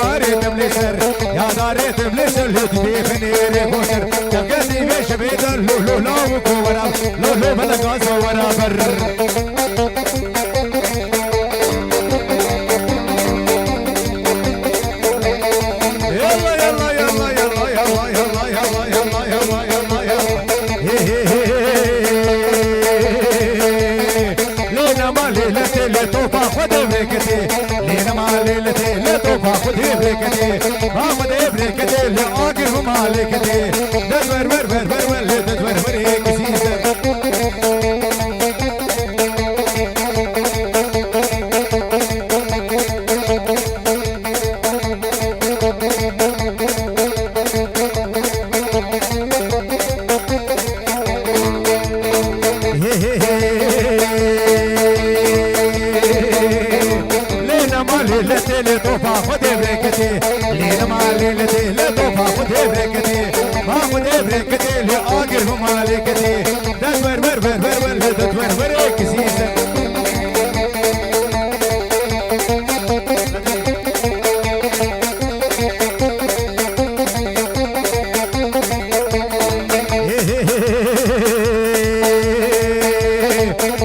داري تبلسر يا داري تبلسر لتبي فنيري كوسر تبقدي بيش بيدر لولو لاو كورا لولو بلغاز ورا بر خذي بركتي خذي بركتي لآخر مالكتي دور ور ور ور ور دور ور هيك سيسر ليلتي لطوفة خذي بركتي لينا ما ليلتي لطوفة خذي بركتي ما خذي بركتي لآخر مالكتي دور ور ور ور ور دور ور هيك سيسر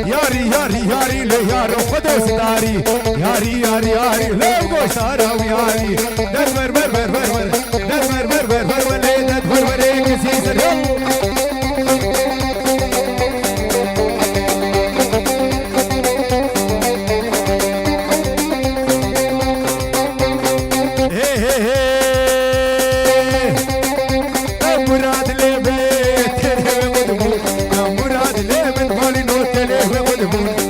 ياري لي يارو خدو ستاري ياري لو گوشارا وياري دور ور ور ور ور دور ور ور ور ور لي دور ور هيك سيسر مراد لي بيت مراد لي من بالي نوت لي مدبون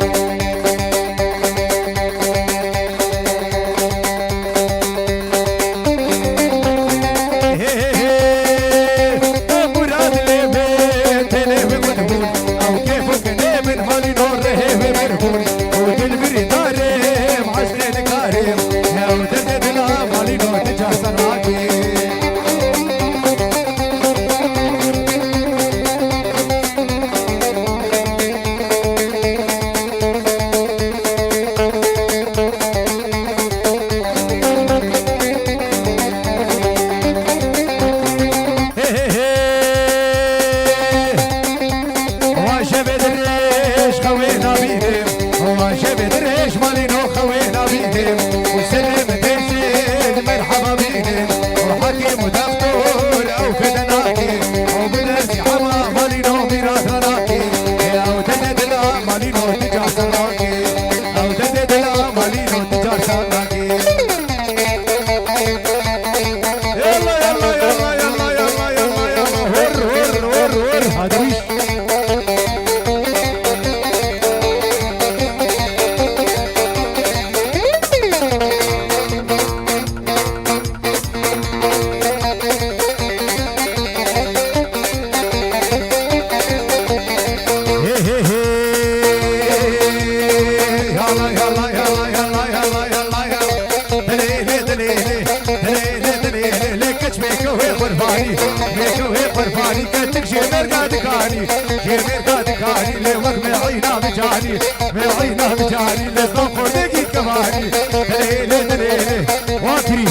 معينا بجاني للضوء ودقي كماني ليلة ليلة واكري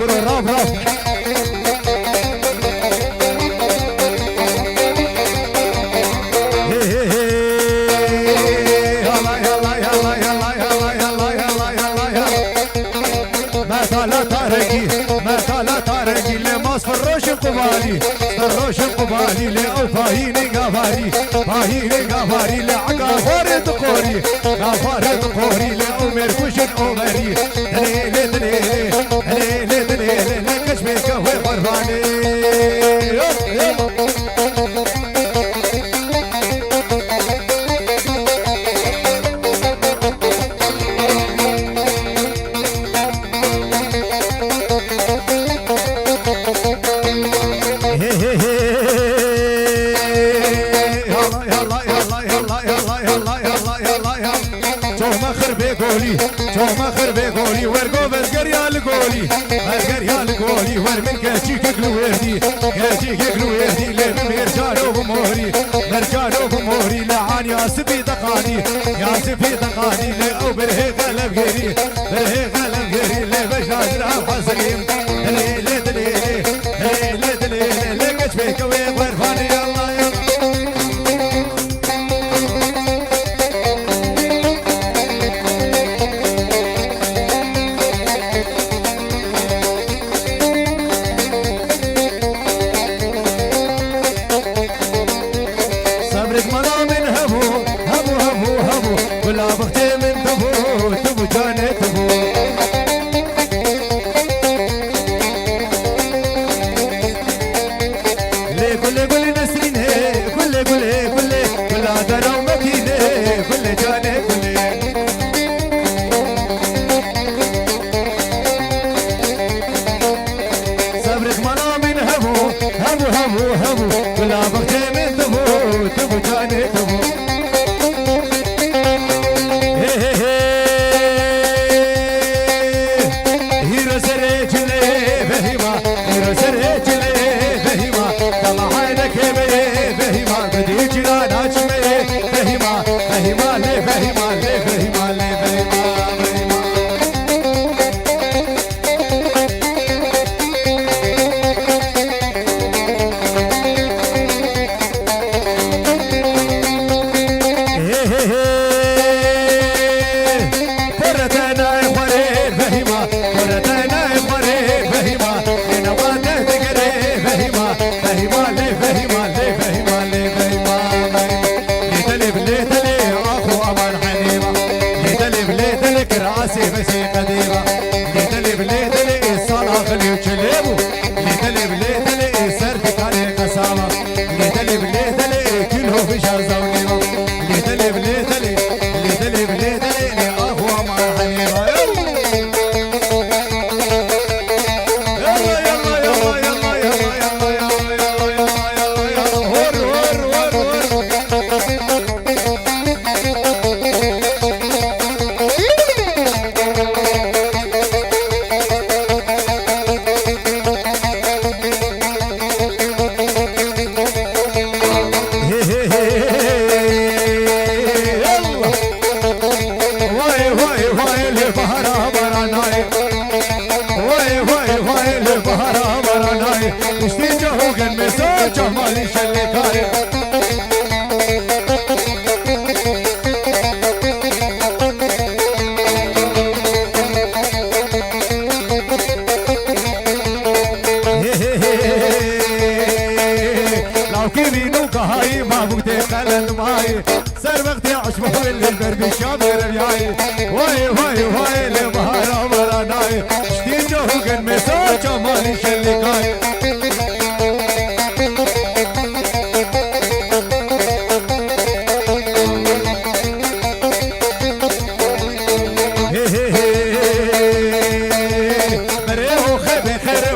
قولوا راب راب تارقي لما صفروش القبالي صفروش القبالي لأو فاهيني قفاري فاهيني قفاري لعقافار دقوري قفار دقوري لأو مركوش أمري دليلي دليلي دليلي دليلي لكشمي قهوة برفاني توما خربي قولي ورقو بزقريال قولي بزقريال قولي ورمن كاشي كقلو وردي كاشي كقلو وردي لمن مرجانو بموري مرجانو بموري لعان يا سبي دقاني يا سبي دقاني لأو برهي غلب غيري برهي غلب غيري لبجاز دليم دليل دليل دليل دليل لقيت فيك ويغرفاني يلا يلا صبرك ملا من هبو هبو هبو هبو ولا بختي من تبو تبو جاني تبو لي كل نسرين هي كل درا ومكينه كل جاني كل صبرك ملا من هبو هبو هبو هبو ولا بختي من تبو تبو جاني تبو هيرو سريجلي بهيما هيرو سريجلي بهيما كما حينك بهيما بدي جيران اجمي بهيما بهيما لي بهيما لي بهيما لي بهيما بهيما فرتنا يخوري بهيما فرتنا يخوري بهيما انا واده تقري بهيما بهيما لي بهيما لي بهيما لي بهيما ليتلي اخو امان حنيمه ليتلي كراسي بسي قديمه ليتلي صلاح اللي تشلبو ليتلي سرتك على قسامه ليتلي كله في شهر زونيمه ليتلي اخو امان حنيمه جمالي شلكاي لو كيرينو كهاي ما بقدي قلن ماي سر وقتي عشبه اللي دربي شامر رياي واي لبهارا مراناي شتي جوهن مسا جمالي شلكاي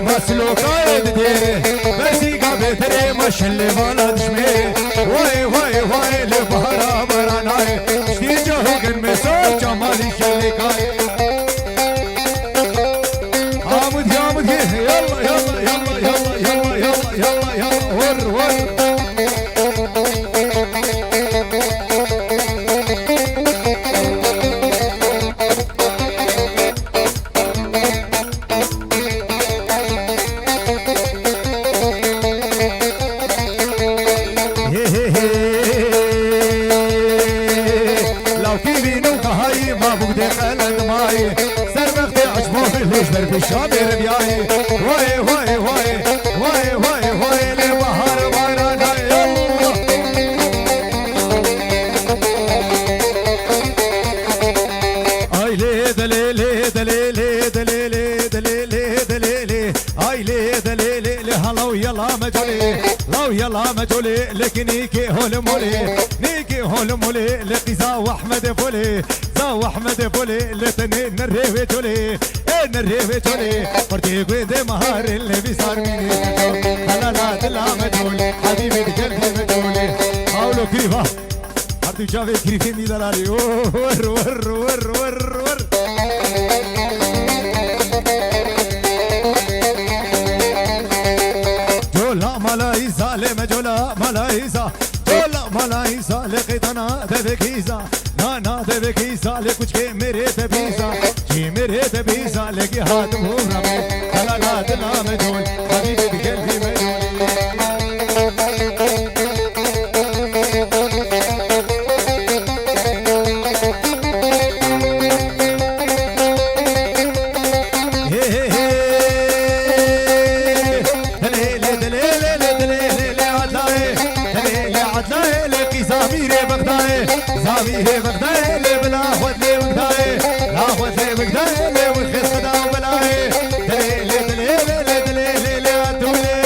مسلوكاي ديري برسي قابتري مشلي بلد شمي واي لبهارا مراناي شتي جوهن مسا جمالي شلكاي عامد يلا ور لو كيرينو كهاي ما بقدي قلن ماي سر وقتي عشبه اللي دربي شامر رياي واي لبهار مراناي اي لي دليلي اي لي دليلي هلاو يلا مجولي لك نيكي هول مولي لقي زاو احمد فولي لتنين نريوي جولي فرتي قويد مهار اللي بيصار مني لا دلا مجولي حبيبي قلبي مجولي حاولوا كريفا هردو جافي كريفين دي دلالي ور جولا ملايزا لما جولا ملايزا لقيتنا دبكيزا نانا دبكيزا لكوچ के मेरे तबीजा जी मेरे तबीजा लेके हाथ घूम रहा انا مجنون حبيبي بقلبي مجنون زميري بغداي بلا خد لي بغداي لا خد لي بغداي وخس خدا وبلاي دليل دليل دليل دولي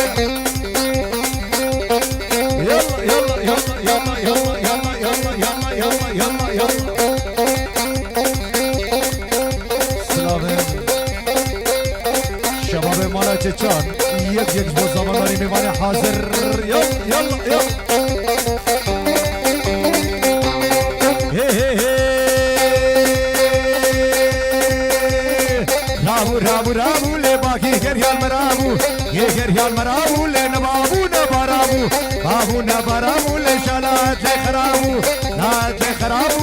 يلا يلا يلا يلا يلا يلا يلا يلا يلا يلا سلام شباب مالا چچان یک با زماناری میوانه حاضر يلا يلا يلا رابو رابو لے باقی گریال مرابو یہ گریال مرابو لے نبابو نبارابو بابو نبارابو لے شالات لے خرابو نات لے خرابو